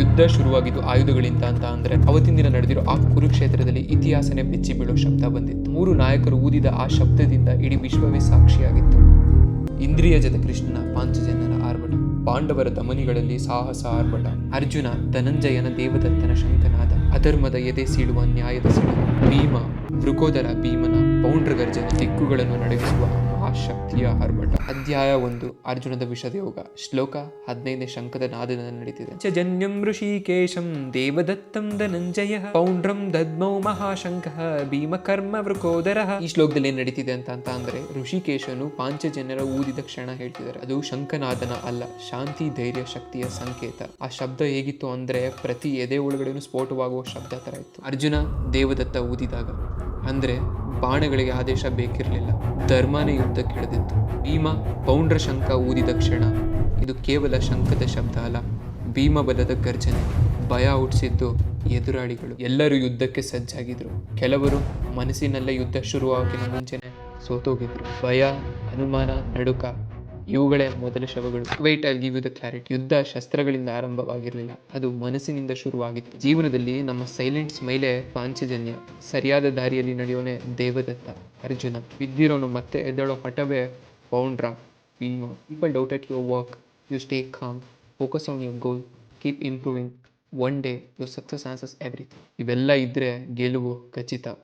ಯುದ್ಧ ಶುರುವಾಗಿದ್ದು ಆಯುಧಗಳಿಂದ ಅಂತ ಅಂದ್ರೆ ಅವತ್ತಿನ ದಿನ ನಡೆದಿರೋ ಆ ಕುರುಕ್ಷೇತ್ರದಲ್ಲಿ ಇತಿಹಾಸನೇ ಬೆಚ್ಚಿ ಬೀಳೋ ಶಬ್ದ ಬಂದಿತ್ತು. 3 ನಾಯಕರು ಊದಿದ ಆ ಶಬ್ದದಿಂದ ಇಡೀ ವಿಶ್ವವೇ ಸಾಕ್ಷಿಯಾಗಿತ್ತು. ಇಂದ್ರಿಯ ಜತ ಕೃಷ್ಣನ ಪಾಂಚಜನ್ಯರ ಆರ್ಭಟ, ಪಾಂಡವರ ಧಮನಿಗಳಲ್ಲಿ ಸಾಹಸ ಆರ್ಭಟ, ಅರ್ಜುನ ಧನಂಜಯನ ದೇವದತ್ತನ ಶಂಖನಾದ, ಅಧರ್ಮದ ಎದೆ ಸೀಳುವ ನ್ಯಾಯದ ಸಿಡಿಲು, ಭೀಮ ವೃಕೋದರ ಭೀಮನ ಪೌಂಡ್ರ ಗರ್ಜನೆ, ದಿಕ್ಕುಗಳನ್ನು ನಡಗಿಸುವ ಮಹಾಶಕ್ತಿಯ ಆರ್ಭಟ. ಅಧ್ಯಾಯ 1 ಅರ್ಜುನದ ವಿಷದ ಯೋಗ. ಶ್ಲೋಕ 15 ಶಂಖದ ನಾದದಿಂದ ನಡೀತಿದೆ. ಜನ್ಯಂ ಋಷಿಕೇಶಂ ದೇವದತ್ತಂ ಧನಂಜಯ ಪೌಂಡ್ರಂ ದದ್ಮೌ ಮಹಾಶಂಖಃ ಭೀಮ ಕರ್ಮ ವೃಕೋದರ. ಈ ಶ್ಲೋಕದಲ್ಲಿ ಏನ್ ನಡೀತಿದೆ ಅಂತ ಅಂದ್ರೆ ಋಷಿಕೇಶನು ಪಾಂಚಜನ್ಯರ ಊದಿದ ಕ್ಷಣ ಹೇಳ್ತಿದ್ದಾರೆ. ಅದು ಶಂಖನಾದನ ಅಲ್ಲ, ಶಾಂತಿ ಧೈರ್ಯ ಶಕ್ತಿಯ ಸಂಕೇತ. ಆ ಶಬ್ದ ಹೇಗಿತ್ತು ಅಂದ್ರೆ ಪ್ರತಿ ಎದೆ ಒಳಗಡೆನು ಸ್ಫೋಟವಾಗುವ ಶಬ್ದ ತರ ಇತ್ತು. ಅರ್ಜುನ ದೇವದತ್ತ ಊದಿದಾಗ ಅಂದ್ರೆ ಬಾಣಗಳಿಗೆ ಆದೇಶ ಬೇಕಿರಲಿಲ್ಲ, ಧರ್ಮನೇ ಯುದ್ಧಕ್ಕೆ ಹಿಡಿದಿತ್ತು. ಭೀಮ ಪೌಂಡ್ರ ಶಂಖ ಊದಿದ ಕ್ಷಣ ಇದು ಕೇವಲ ಶಂಖದ ಶಬ್ದ ಅಲ್ಲ, ಭೀಮ ಬಲದ ಗರ್ಜನೆ. ಭಯ ಹುಟ್ಟಿಸಿದ್ದು ಎದುರಾಳಿಗಳು. ಎಲ್ಲರೂ ಯುದ್ಧಕ್ಕೆ ಸಜ್ಜಾಗಿದ್ರು. ಕೆಲವರು ಮನಸ್ಸಿನಲ್ಲೇ ಯುದ್ಧ ಶುರುವಾಗಿನ ಮುಂಚೆನೆ ಸೋತೋಗಿದ್ರು. ಭಯ, ಅನುಮಾನ, ನಡುಕ ಇವುಗಳೇ ಮೊದಲ ಶವಗಳು. Wait, I give you the clarity. ಯುದ್ಧ ಶಸ್ತ್ರಗಳಿಂದ ಆರಂಭವಾಗಿರಲಿಲ್ಲ, ಅದು ಮನಸ್ಸಿನಿಂದ ಶುರುವಾಗಿತ್ತು. ಜೀವನದಲ್ಲಿ ನಮ್ಮ ಸೈಲೆಂಟ್ ಸ್ಮೈಲೇ ಪಾಂಚಜನ್ಯ. ಸರಿಯಾದ ದಾರಿಯಲ್ಲಿ ನಡೆಯೋನೆ ದೇವದತ್ತ, ಅರ್ಜುನ. ಬಿದ್ದಿರೋನು ಮತ್ತೆ ಎದ್ದೇಳೋ ಹಠವೇ Paundra, Bhima. People doubted your work, you stay calm, focus on your goal, keep improving. One day your success answers everything. ಇವೆಲ್ಲ ಇದ್ರೆ ಗೆಲುವು ಖಚಿತ.